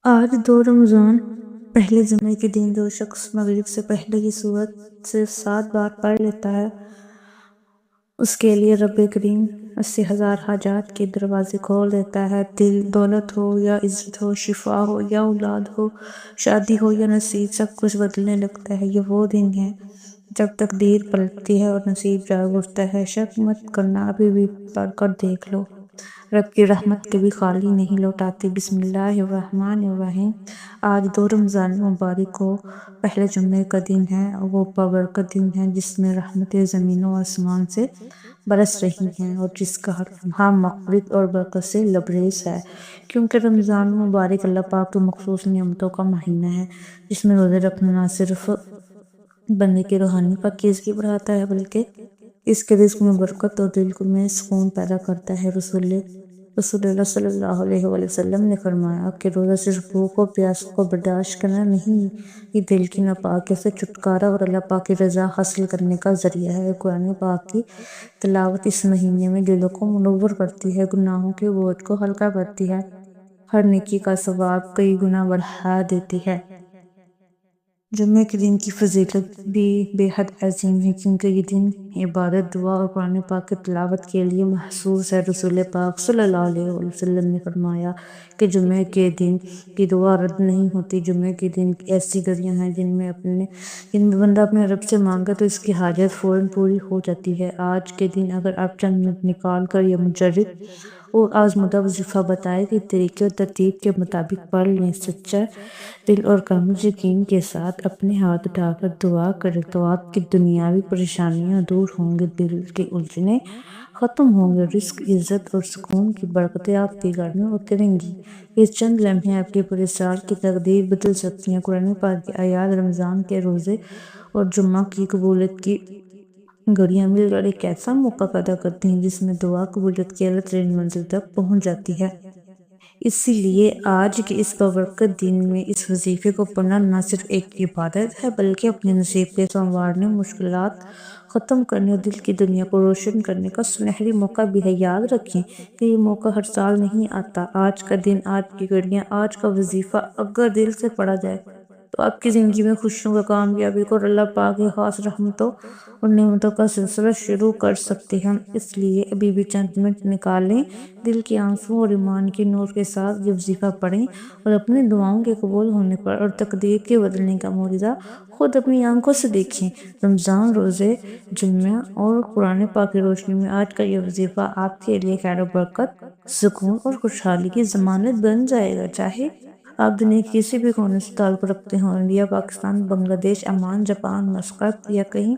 آج 2 رمضان پہلے جمعے کے دن جو شخص مغرب سے پہلے کی صورت صرف 7 بار پڑھ لیتا ہے اس کے لیے رب کریم 80,000 حاجات کے دروازے کھول دیتا ہے۔ دل، دولت ہو یا عزت ہو، شفا ہو یا اولاد ہو، شادی ہو یا نصیب، سب کچھ بدلنے لگتا ہے۔ یہ وہ دن ہے جب تقدیر پلٹتی ہے اور نصیب جاگ اٹھتا ہے۔ شک مت کرنا، ابھی بھی پڑھ کر دیکھ لو، رب کی رحمت کبھی خالی نہیں لوٹاتی۔ بسم اللہ الرحمن الرحیم۔ آج 2 رمضان مبارک کو پہلے جمعے کا دن ہے، وہ بابرکت دن ہے جس میں رحمتیں زمین و آسمان سے برس رہی ہیں اور جس کا ہر لمحہ مغفرت اور برکت سے لبریز ہے، کیونکہ رمضان مبارک اللہ پاک کی مخصوص نعمتوں کا مہینہ ہے، جس میں روزے رکھنا نہ صرف بندے کی روحانی پاکیزگی بڑھاتا ہے بلکہ اس کے رزق میں برکت اور دل میں سکون پیدا کرتا ہے۔ رسول اللہ صلی اللہ علیہ وآلہ وسلم نے فرمایا کہ روزہ صرف بھوک اور پیاس کو برداشت کرنا نہیں، یہ دل کی ناپاکی سے چھٹکارا اور اللہ پاک کی رضا حاصل کرنے کا ذریعہ ہے۔ قرآن پاک کی تلاوت اس مہینے میں دلوں کو منور کرتی ہے، گناہوں کے بوجھ کو ہلکا کرتی ہے، ہر نیکی کا ثواب کئی گنا بڑھا دیتی ہے۔ جمعے کے دن کی فضیلت بھی بے حد عظیم ہے، کیونکہ یہ دن عبادت، دعا اور قرآن پاک کی تلاوت کے لیے مخصوص ہے۔ رسول پاک صلی اللہ علیہ وسلم نے فرمایا کہ جمعے کے دن کی دعا رد نہیں ہوتی۔ جمعے کے دن ایسی گھڑیاں ہیں جن میں بندہ اپنے رب سے مانگے تو اس کی حاجت فوراً پوری ہو جاتی ہے۔ آج کے دن اگر آپ چند منٹ نکال کر یہ مجرب اور آزمودہ وظیفہ بتائے گئے طریقے اور ترتیب کے مطابق پڑھ لیں، سچا دل اور کامل یقین کے ساتھ اپنے ہاتھ اٹھا کر دعا کریں، تو آپ کی دنیاوی پریشانیاں دور ہوں گی، دل کی الجھنیں ختم ہوں گی، رزق، عزت اور سکون کی برکتیں آپ کے گھر میں اتریں گی۔ یہ چند لمحے آپ کے پورے سال کی تقدیر بدل سکتی ہیں۔ قرآن پاک کی آیات رمضان کے روزے اور جمعہ کی قبولیت کی گھڑیاں مل کر ایک ایسا موقع پیدا کرتی ہیں جس میں دعا قبولیت کی اعلیٰ ترین منزل تک پہنچ جاتی ہے۔ اسی لیے آج کے اس بابرکت دن میں اس وظیفے کو پڑھنا نہ صرف ایک عبادت ہے بلکہ اپنے نصیب کے سنوارنے، مشکلات ختم کرنے اور دل کی دنیا کو روشن کرنے کا سنہری موقع بھی ہے۔ یاد رکھیں کہ یہ موقع ہر سال نہیں آتا۔ آج کا دن، آج کی گھڑیاں، آج کا وظیفہ اگر دل سے پڑھا جائے تو آپ کی زندگی میں خوشیوں کا، کامیابی کو اور اللہ پاک کی خاص رحمتوں اور نعمتوں کا سلسلہ شروع کر سکتے ہیں۔ اس لیے ابھی بھی چند منٹ نکالیں، دل کے آنسوں اور ایمان کے نور کے ساتھ یہ وظیفہ پڑھیں اور اپنی دعاؤں کے قبول ہونے پر اور تقدیر کے بدلنے کا معجزہ خود اپنی آنکھوں سے دیکھیں۔ رمضان، روزے، جمعہ اور قرآن پاک کی روشنی میں آج کا یہ وظیفہ آپ کے لیے خیر و برکت، سکون اور خوشحالی کی ضمانت بن جائے گا۔ چاہے آپ دنیا کے کسی بھی کونے سے تعلق رکھتے ہوں، انڈیا، پاکستان، بنگلہ دیش، عمان، جاپان، مسقط یا کہیں،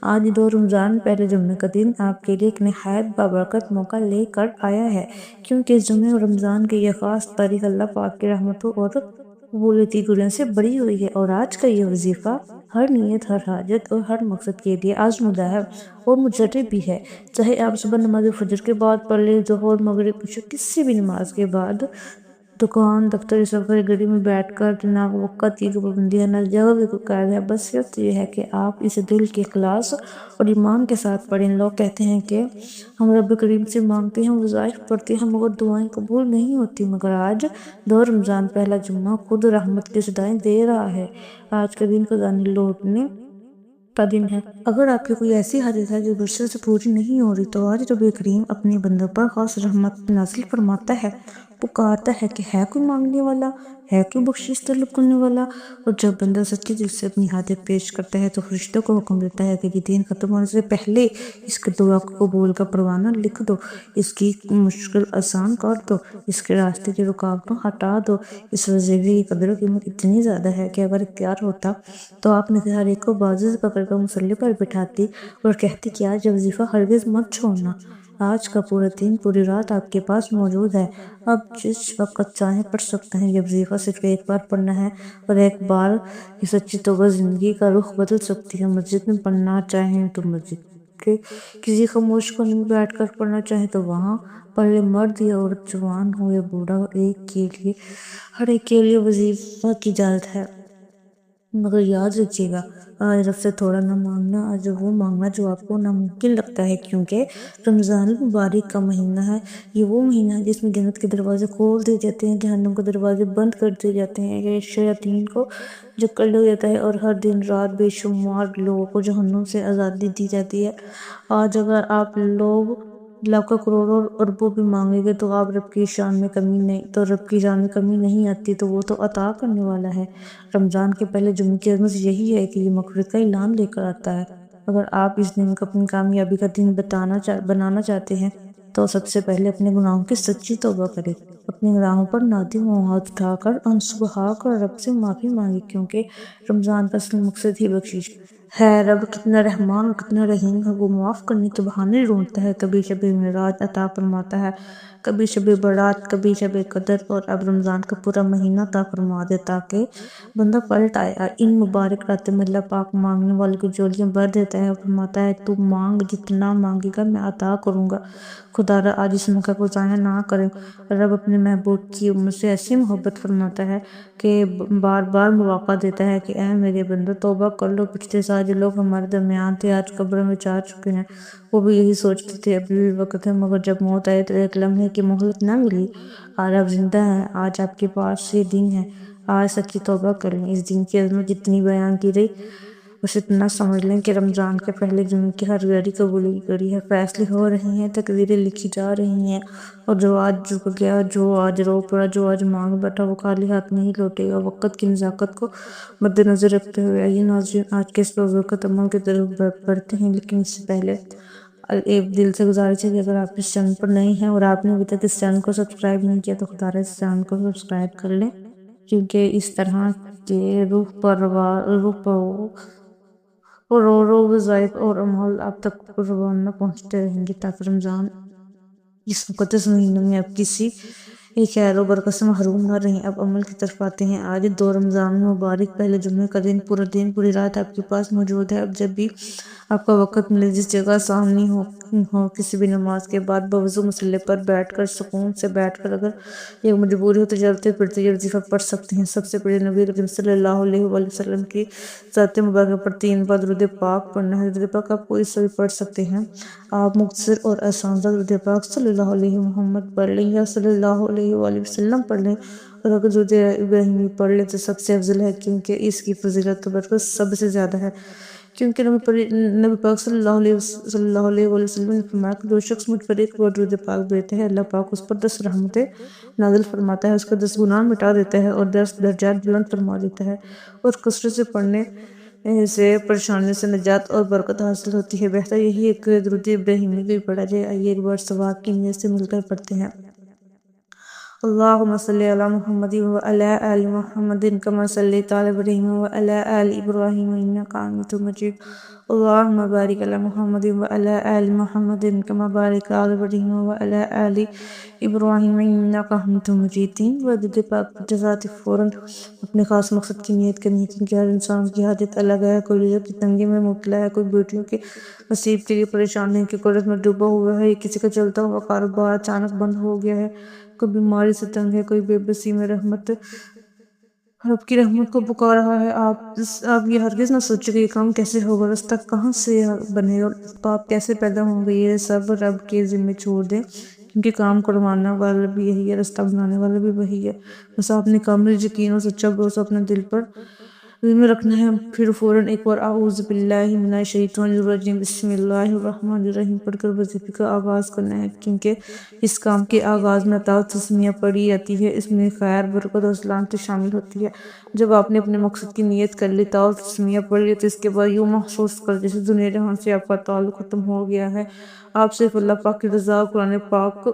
آج 2 رمضان پہلے جمعے کا دن آپ کے لیے ایک نہایت بابرکت موقع لے کر آیا ہے، کیونکہ اس جمعے اور رمضان کی یہ خاص تاریخ اللہ پاک کی رحمتوں اور قبولیتی گھڑیوں سے بڑی ہوئی ہے، اور آج کا یہ وظیفہ ہر نیت، ہر حاجت اور ہر مقصد کے لیے آزمودہ ہے اور مجرب بھی ہے۔ چاہے آپ صبح نماز فجر کے بعد پڑھ لیں، ظہر، مغرب، عشاء، کسی بھی نماز کے بعد، دکان، دفتر، سفر، گاڑی میں بیٹھ کر، نہ وقت کی پابندی ہے، نہ جگہ کی کوئی قید ہے، بس شرط یہ ہے کہ آپ اسے دل کے اخلاص اور ایمان کے ساتھ پڑھیں۔ لوگ کہتے ہیں کہ ہم رب کریم سے مانگتے ہیں، وظائف پڑھتے ہیں، مگر دعائیں قبول نہیں ہوتی، مگر آج 2 رمضان پہلا جمعہ خود رحمت کی صدائیں دے رہا ہے۔ آج کا دن خزانے لوٹنے کا دن ہے۔ اگر آپ کی کوئی ایسی حاجت ہے جو برسوں سے پوری نہیں ہو رہی، تو آج رب کریم اپنے بندوں پر خاص رحمت نازل فرماتا ہے، پکارتا ہے کہ ہے کوئی مانگنے والا، ہے کوئی بخشش طلب کرنے والا، اور جب بندہ سچے دل سے اپنی حاجت پیش کرتا ہے تو فرشتوں کو حکم دیتا ہے کہ یہ دن ختم ہونے سے پہلے اس کی دعا کو قبول کا پروانہ لکھ دو، اس کی مشکل آسان کر دو، اس کے راستے کی رکاوٹوں ہٹا دو۔ اس وظیفے کی قدر و قیمت اتنی زیادہ ہے کہ اگر اختیار ہوتا تو آپ میں سے ہر ایک کو بازو سے پکڑ کر مصلی پر بٹھاتی اور کہتی کہ آج یہ وظیفہ ہرگز مت چھوڑنا۔ آج کا پورا دن، پوری رات آپ کے پاس موجود ہے، آپ جس وقت چاہیں پڑھ سکتے ہیں۔ یہ وظیفہ صرف ایک بار پڑھنا ہے اور ایک بار کی سچی توبہ زندگی کا رخ بدل سکتی ہے۔ مسجد میں پڑھنا چاہیں تو مسجد کے کسی خاموش کونے میں بیٹھ کر پڑھنا چاہیں تو وہاں پڑھ لیں، مرد یا عورت، جوان ہو یا بوڑھا ہو، ہر ایک کے لیے وظیفہ کی اجازت ہے۔ مگر یاد رکھیے گا، آج رب سے تھوڑا نہ مانگنا، آج وہ مانگنا جو آپ کو ناممکن لگتا ہے، کیونکہ رمضان المبارک کا مہینہ ہے۔ یہ وہ مہینہ ہے جس میں جنت کے دروازے کھول دیے جاتے ہیں، جہنم کے دروازے بند کر دیے جاتے ہیں، یہ شیاطین کو جکڑ لیا جاتا ہے، اور ہر دن رات بے شمار لوگوں کو جہنم سے آزادی دی جاتی ہے۔ آج اگر آپ لوگ لاکھوں کروڑوں اور اربوں بھی مانگیں گے تو رب کی شان میں کمی نہیں آتی، تو وہ تو عطا کرنے والا ہے۔ رمضان کے پہلے جمعے کی عظمت یہی ہے کہ یہ مغفرت کا اعلان لے کر آتا ہے۔ اگر آپ اس دن کو اپنی کامیابی کا دن بنانا چاہتے ہیں تو سب سے پہلے اپنے گناہوں کی سچی توبہ کریں، اپنے گناہوں پر نادم و ہاتھ اٹھا کر انصبح کر رب سے معافی مانگے، کیونکہ رمضان کا اصل مقصد ہی بخشش ہے۔ رب کتنا رحمان اور کتنا رحیم ہے، وہ معاف کرنے کے بہانے ڈھونڈتا ہے، کبھی شب معراج عطا فرماتا ہے، کبھی شب برات، کبھی شب قدر، اور اب رمضان کا پورا مہینہ عطا فرما دے تاکہ بندہ پلٹ آئے۔ ان مبارک راتوں میں اللہ پاک مانگنے والے کی جولیاں بھر دیتا ہے اور فرماتا ہے، تو مانگ، جتنا مانگے گا میں عطا کروں گا۔ خدا را آج اس موقع کو ضائع نہ کریں۔ رب اپنے محبوب کی امت سے ایسی محبت فرماتا ہے کہ بار بار مواقع دیتا ہے کہ اے میرے بندو، توبہ کر لو۔ پچھلے سال جو لوگ ہمارے درمیان تھے آج قبر میں جا چکے ہیں، وہ بھی یہی سوچتے تھے ابھی بھی وقت ہے، مگر جب موت آئی تو ایک لمحے کی مہلت نہ ملی۔ آج آپ زندہ ہیں، آج آپ کے پاس یہ دن ہے، آج سچی توبہ کر لیں۔ اس دن کی عظمت جتنی بیان کی گئی بس اتنا سمجھ لیں کہ رمضان کے پہلے جمعے کی ہر گھڑی قبولی کی گھڑی ہے، فیصلے ہو رہے ہیں، تقدیریں لکھی جا رہی ہیں، اور جو آج جھک گیا، جو آج رو پڑا، جو آج مانگ بیٹھا، وہ خالی ہاتھ نہیں لوٹے گا۔ وقت کی نزاکت کو مد نظر رکھتے ہوئے آئیے ناظرین آج کے اس بابرکت عمل کی طرف بڑھتے ہیں، لیکن اس سے پہلے ایک دل سے گزارش ہے کہ اگر آپ اس چینل پر نئے ہیں اور آپ نے ابھی تک اس چینل کو سبسکرائب نہیں کیا تو خدا را اس چینل کو سبسکرائب کر لیں، کیونکہ اس طرح کے وظائف اور عمل آپ تک روزانہ پہنچتے رہیں گے، تاکہ رمضان اس مقدس مہینے میں آپ کسی خیر و برکت سے محروم نہ رہیں۔ اب عمل کی طرف آتے ہیں۔ آج دو رمضان مبارک پہلے جمعے کا دن، پورا دن پوری رات آپ کے پاس موجود ہے۔ اب جب بھی آپ کا وقت ملے، جس جگہ سامنے ہو کسی بھی نماز کے بعد بوضو مصلی پر بیٹھ کر سکون سے بیٹھ کر، اگر یہ مجبوری ہو تو چلتے پھرتے یہ وظیفہ پڑھ سکتے ہیں۔ سب سے پہلے نبی کریم صلی اللہ علیہ وآلہ وسلم کی ذات مبارکہ پر 3 بار درود پاک پڑھنا ہے۔ درود پاک آپ کوئی سا بھی پڑھ سکتے ہیں، آپ مختصر اور آسان درود پاک صلی اللہ علیہ محمد پڑھ لیں یا صلی اللہ علیہ وآلہ وسلم پڑھ لیں، اور اگر درود ابراہیمی پڑھ لیں تو سب سے افضل ہے، کیونکہ اس کی فضیلت و برکت سب سے زیادہ ہے۔ کیونکہ نبی پاک صلی اللہ علیہ وآلہ وسلم نے فرمایا کہ جو شخص مجھ پر ایک بار درود پاک بھیجتا ہے، اللہ پاک اس پر 10 رحمتیں نازل فرماتا ہے، اس کا 10 گناہ مٹا دیتا ہے اور 10 درجات بلند فرما دیتا ہے، اور کثرت سے پڑھنے سے پریشانی سے نجات اور برکت حاصل ہوتی ہے۔ بہتر یہی ہے کہ درود ابراہیمی بھی پڑھا جائے۔ آئیے ایک بار ثواب کی نیت سے مل کر پڑھتے ہیں۔ اللہم صلی علی محمد وعلی آل محمد کما صلیت علی ابراہیم وعلی آل ابراہیم انک حمید مجید۔ اللہم بارک علی محمد وعلی آل محمد کما بارکت علی ابراہیم وعلی آل ابراہیم انک حمید مجید۔ 3 بار درود پاک پڑھتے ساتھ فوراً اپنے خاص مقصد کی نیت کرنی ہے، کیونکہ ہر انسان کی حاجت الگ ہے۔ کوئی رزق کی تنگی میں مبتلا ہے، کوئی بیٹیوں کے نصیب کے لیے پریشان ہے، کوئی قرض میں ڈوبا ہوا ہے، کسی کا چلتا ہوا کاروبار اچانک بند ہو گیا ہے، کوئی بیماری سے تنگ ہے، کوئی بے بسی میں رب کی رحمت کو پکار رہا ہے۔ آپ یہ ہرگز نہ سوچیں کہ یہ کام کیسے ہوگا، رستہ کہاں سے بنے گا، پاپ کیسے پیدا ہوں گے، یہ سب رب کے ذمہ چھوڑ دیں، کیونکہ کام کروانا والا بھی یہی ہے، رستہ بنانے والا بھی وہی ہے۔ بس آپ نے کامل یقین اور سچا بھروسہ اپنے دل پر میں رکھنا ہے، پھر فوراً ایک بار اعوذ باللہ من الشیطان الرجیم بسم اللہ الرحمن الرحیم پڑھ کر وظیفے کا آغاز کرنا ہے، کیونکہ اس کام کے آغاز میں اطاعت تسمیہ پڑھی جاتی ہے، اس میں خیر، برکت اور سلامتی شامل ہوتی ہے۔ جب آپ نے اپنے مقصد کی نیت کر لی، اطاعت تسمیہ پڑھ لی، تو اس کے بعد یوں محسوس کر جیسے دنیا جہان سے آپ کا تعلق ختم ہو گیا ہے۔ آپ صرف اللہ پاک کی رضا، قرآن پاک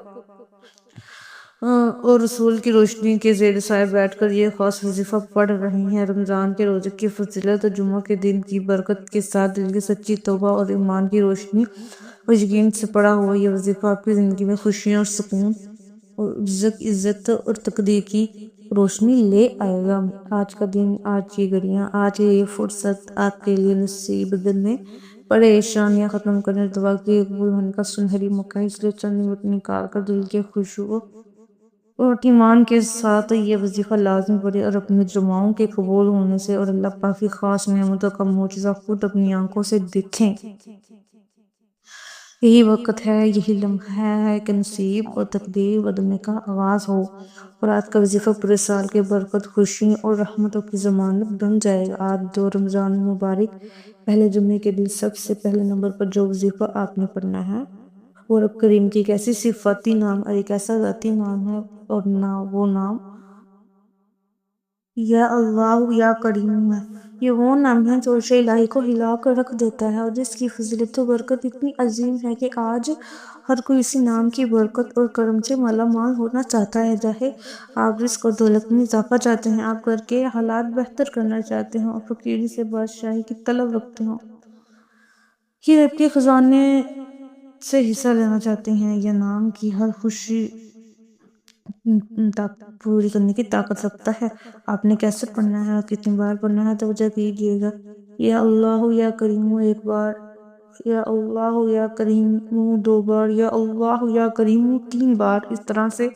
اور رسول کی روشنی کے زیر سایہ بیٹھ کر یہ خاص وظیفہ پڑھ رہے ہیں۔ رمضان کے روزے کی فضیلت اور جمعہ کے دن کی برکت کے ساتھ دل کی سچی توبہ اور ایمان کی روشنی اور یقین سے پڑھا ہوا یہ وظیفہ آپ کی زندگی میں خوشیاں اور سکون اور عزت اور تقدیر کی روشنی لے آئے گا۔ آج کا دن، آج کی گھڑیاں، آج یہ فرصت آپ کے لیے نصیب بدلنے، پریشانیاں ختم کرنے، دعا کے قبول ہونے کا سنہری موقع ہے، اس لیے چند منٹ نکال کر دل کے خوشو اور ایمان کے ساتھ یہ وظیفہ لازم پڑے اور اپنی دعاؤں کے قبول ہونے سے اور اللہ پاک کی خاص نعمتوں کا معجزہ خود اپنی آنکھوں سے دیکھیں۔ یہی وقت ہے، یہی لمحہ ہے کہ نصیب اور تقدیر بدلنے کا آغاز ہو، اور آج کا وظیفہ پورے سال کے برکت، خوشی اور رحمتوں کی ضمانت بن جائے گا۔ آج جو رمضان مبارک پہلے جمعے کے دن سب سے پہلے نمبر پر جو وظیفہ آپ نے پڑھنا ہے وہ رب کریم کی ایک ایسی صفاتی نام اور ایک ایسا ذاتی نام ہے، اور وہ نام یا اللہ یا کریم ہے۔ یہ وہ نام ہے جو عرش الہی کو ہلا کر رکھ دیتا ہے، اور جس کی فضیلت و برکت اتنی عظیم ہے کہ آج ہر کوئی اسی نام کی برکت اور کرم سے مالا مال ہونا چاہتا ہے۔ چاہے آپ رزق اور دولت میں اضافہ چاہتے ہیں، آپ گھر کے حالات بہتر کرنا چاہتے ہیں اور فقیری سے بادشاہی کی طلب رکھتے ہوں، یہ رب کے خزانے سے حصہ لینا چاہتے ہیں، یا نام کی ہر خوشی پوری کرنے کی طاقت رکھتا ہے۔ آپ نے کیسے پڑھنا ہے اور کتنی بار پڑھنا ہے توجہ کیجیے گا۔ یا اللہ یا کریم ایک بار، یا اللہ یا کریم دو بار، یا اللہ یا کریم تین بار۔ اس طرح سے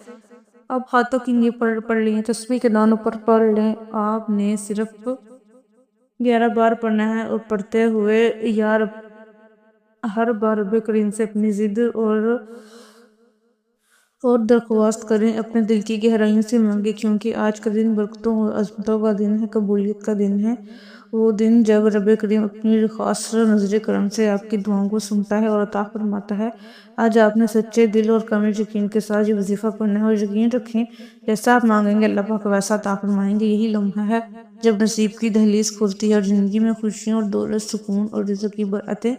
آپ ہاتھوں کی نیے پڑھ لیں، تسبیح کے دانوں پر پڑھ لیں۔ آپ نے صرف 11 بار پڑھنا ہے، اور پڑھتے ہوئے یا رب ہر بار رب کریم سے اپنی ضد اور درخواست کریں، اپنے دل کی گہرائیوں سے مانگیں، کیونکہ آج کا دن برکتوں اور عظمتوں کا دن ہے، قبولیت کا دن ہے۔ وہ دن جب رب کریم اپنی خاص نظر کرم سے آپ کی دعاؤں کو سنتا ہے اور عطا فرماتا ہے۔ آج آپ نے سچے دل اور کامل یقین کے ساتھ یہ وظیفہ پڑھنا ہے، اور یقین رکھیں جیسا آپ مانگیں گے اللہ پاک ویسا عطا فرمائیں گے۔ یہی لمحہ ہے جب نصیب کی دہلیز کھلتی ہے اور زندگی میں خوشیوں اور دولت، سکون اور رزق کی برکتیں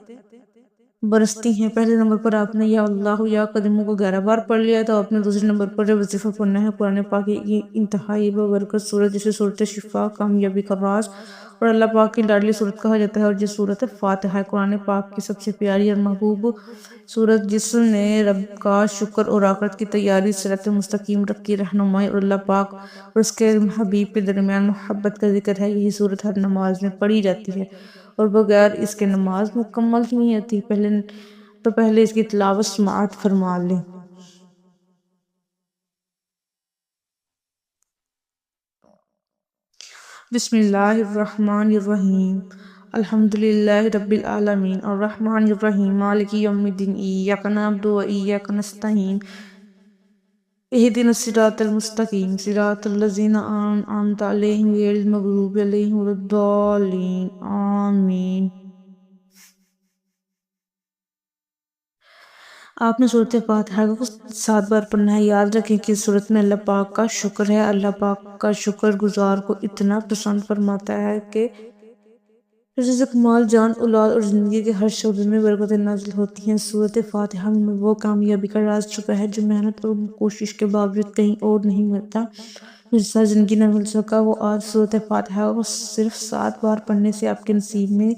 برستی ہیں۔ پہلے نمبر پر آپ نے یا اللہ یا کریم کو 11 بار پڑھ لیا، تو آپ نے دوسرے نمبر پر جو وظیفہ پڑھنا ہے قرآن پاک کی انتہائی ببرکت سورت، جسے سورت شفا، کامیابی کا راز اور اللہ پاک کی لاڈلی سورت کہا جاتا ہے، اور جس سورت فاتحہ ہے قرآن پاک کی سب سے پیاری اور محبوب سورت، جس نے رب کا شکر اور آخرت کی تیاری، صراط مستقیم کی رہنمائی اور اللہ پاک اور اس کے حبیب کے درمیان محبت کا ذکر ہے۔ یہی سورت ہر نماز میں پڑھی جاتی ہے، اور بغیر اس کے نماز مکمل ہی نہیں ہوتی۔ پہلے اس کی تلاوت سماعت فرما لیں۔ بسم اللہ الرحمن الرحیم، الحمدللہ رب العالمین، الرحمن الرحیم، مالک یوم الدین، ایاک نعبد و ایاک نستعین، اہدنا الصراط المستقیم، صراط الذین انعمت علیہم غیر المغضوب علیہم ولا الضالین، آمین۔ آپ نے سورت فاتحہ کو 7 بار پڑھنا ہے۔ یاد رکھیں کہ اس سورت میں اللہ پاک کا شکر ہے۔ اللہ پاک کا شکر گزار کو اتنا پسند فرماتا ہے کہ رزق، مال، جان، اولاد اور زندگی کے ہر شعبے میں برکتیں نازل ہوتی ہیں۔ سورت فاتحہ میں وہ کامیابی کا راز چھپا ہے جو محنت اور کوشش کے باوجود کہیں اور نہیں ملتا۔ جس سے زندگی نہ مل سکا وہ آج سورت فاتحہ کو صرف 7 بار پڑھنے سے آپ کے نصیب میں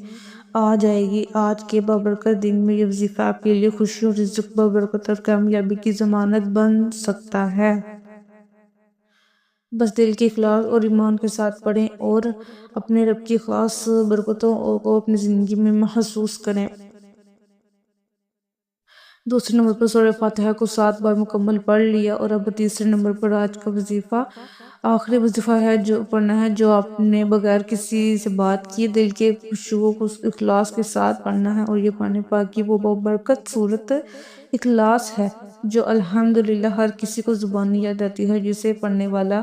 آ جائے گی۔ آج کے بابرکت دن میں یہ وظیفہ آپ کے لیے خوشی اور رزق، بابرکت اور کامیابی کی ضمانت بن سکتا ہے۔ بس دل کے اخلاص اور ایمان کے ساتھ پڑھیں اور اپنے رب کی خاص برکتوں کو اپنی زندگی میں محسوس کریں۔ دوسرے نمبر پر سورہ فاتحہ کو 7 بار مکمل پڑھ لیا، اور اب تیسرے نمبر پر آج کا وظیفہ آخری وظیفہ ہے جو پڑھنا ہے، جو آپ نے بغیر کسی سے بات کیے دل کے خشوع و اخلاص کے ساتھ پڑھنا ہے، اور یہ قرآن پاک کی وہ برکت سورت اخلاص ہے جو الحمدللہ ہر کسی کو زبانی یاد آتی ہے، جسے پڑھنے والا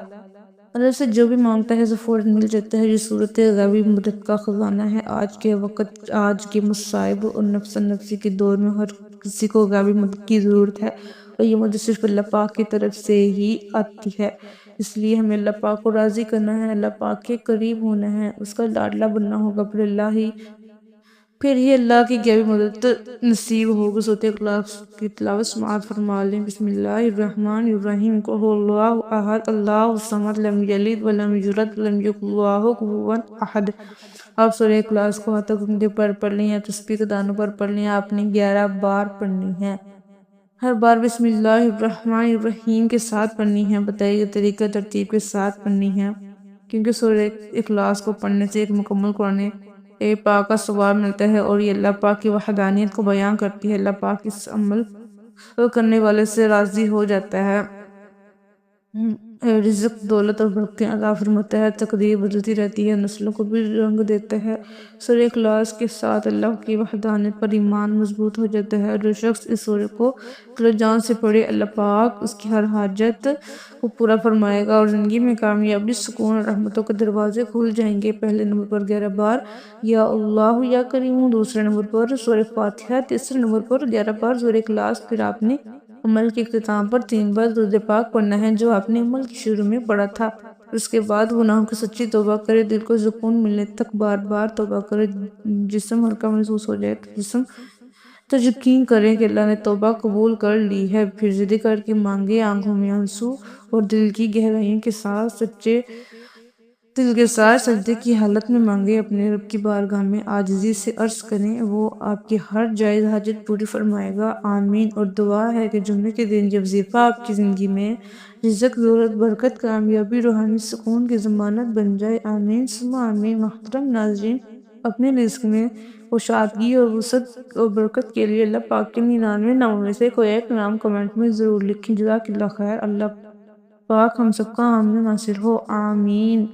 اللہ سے جو بھی مانگتا ہے اسے فوراً مل جاتا ہے۔ یہ صورت غیبی مدد کا خزانہ ہے۔ آج کے وقت، آج کے مصائب اور نفس نفسی کے دور میں ہر کسی کو غیبی مدد کی ضرورت ہے، اور یہ مدد صرف اللہ پاک کی طرف سے ہی آتی ہے۔ اس لیے ہمیں اللہ پاک کو راضی کرنا ہے، اللہ پاک کے قریب ہونا ہے، اس کا لاڈلا بننا ہوگا، پھر ہی اللہ کی غیبی مدد نصیب ہوگی۔ سورۃ اخلاص کی تلاوت سماعت فرما لیں۔ بسم اللہ الرحمن الرحیم، قل هو اللہ احد اللہ الصمد، لم یلد ولم یولد ولم یکن لہ کفوا احد۔ آپ سورہ اخلاص کو ہاتھوں کی انگلیوں پر پڑھ لیں یا تسبیح کے دانوں پر پڑھ لیں۔ آپ نے 11 بار پڑھنی ہے، ہر بار بسم اللہ الرحمن الرحیم کے ساتھ پڑھنی ہے، بتائیے گئے طریقہ ترتیب کے ساتھ پڑھنی ہے، کیونکہ سورہ اخلاص کو پڑھنے سے ایک مکمل قرآن پاک کا ثواب ملتا ہے، اور یہ اللہ پاک کی وحدانیت کو بیان کرتی ہے۔ اللہ پاک اس عمل کرنے والے سے راضی ہو جاتا ہے۔ رزق دولت اور برکتیں عطا فرماتا ہے، تقدیر بدلتی رہتی ہے، نسلوں کو بھی رنگ دیتا ہے۔ سورہ اخلاص کے ساتھ اللہ کی وحدانیت پر ایمان مضبوط ہو جاتا ہے، اور جو شخص اس سورہ کو دل و جان سے پڑھے اللہ پاک اس کی ہر حاجت کو پورا فرمائے گا اور زندگی میں کامیابی، سکون اور رحمتوں کے دروازے کھل جائیں گے۔ پہلے نمبر پر 11 بار یا اللہ یا کریم، دوسرے نمبر پر سورہ فاتحہ، تیسرے نمبر پر 11 بار سورہ اخلاص۔ پھر آپ نے عمل کے اختتام پر 3 بار درود پاک پڑھنا ہے جو آپ نے عمل کے شروع میں پڑھا تھا۔ اس کے بعد گناہوں کی سچی توبہ کرے، دل کو سکون ملنے تک بار بار توبہ کرے، جسم ہلکا محسوس ہو جائے تو یقین کریں کہ اللہ نے توبہ قبول کر لی ہے۔ پھر ضد کر کے مانگے، آنکھوں میں آنسو اور دل کی گہرائیوں کے ساتھ سچے دل کے ساتھ سجدے کی حالت میں مانگے، اپنے رب کی بارگاہ میں عاجزی سے عرض کریں، وہ آپ کی ہر جائز حاجت پوری فرمائے گا، آمین۔ اور دعا ہے کہ جمعے کے دن یہ وظیفہ آپ کی زندگی میں رزق، دولت، برکت، کامیابی، روحانی سکون کی ضمانت بن جائے، آمین ثم آمین۔ محترم ناظرین، اپنے رزق میں کشادگی اور وسعت اور برکت کے لیے اللہ پاک کے 99 ناموں میں سے کوئی ایک نام کمنٹ میں ضرور لکھیں۔ جزاک اللہ خیر۔ اللہ پاک ہم سب کا آمین ناصر ہو، آمین۔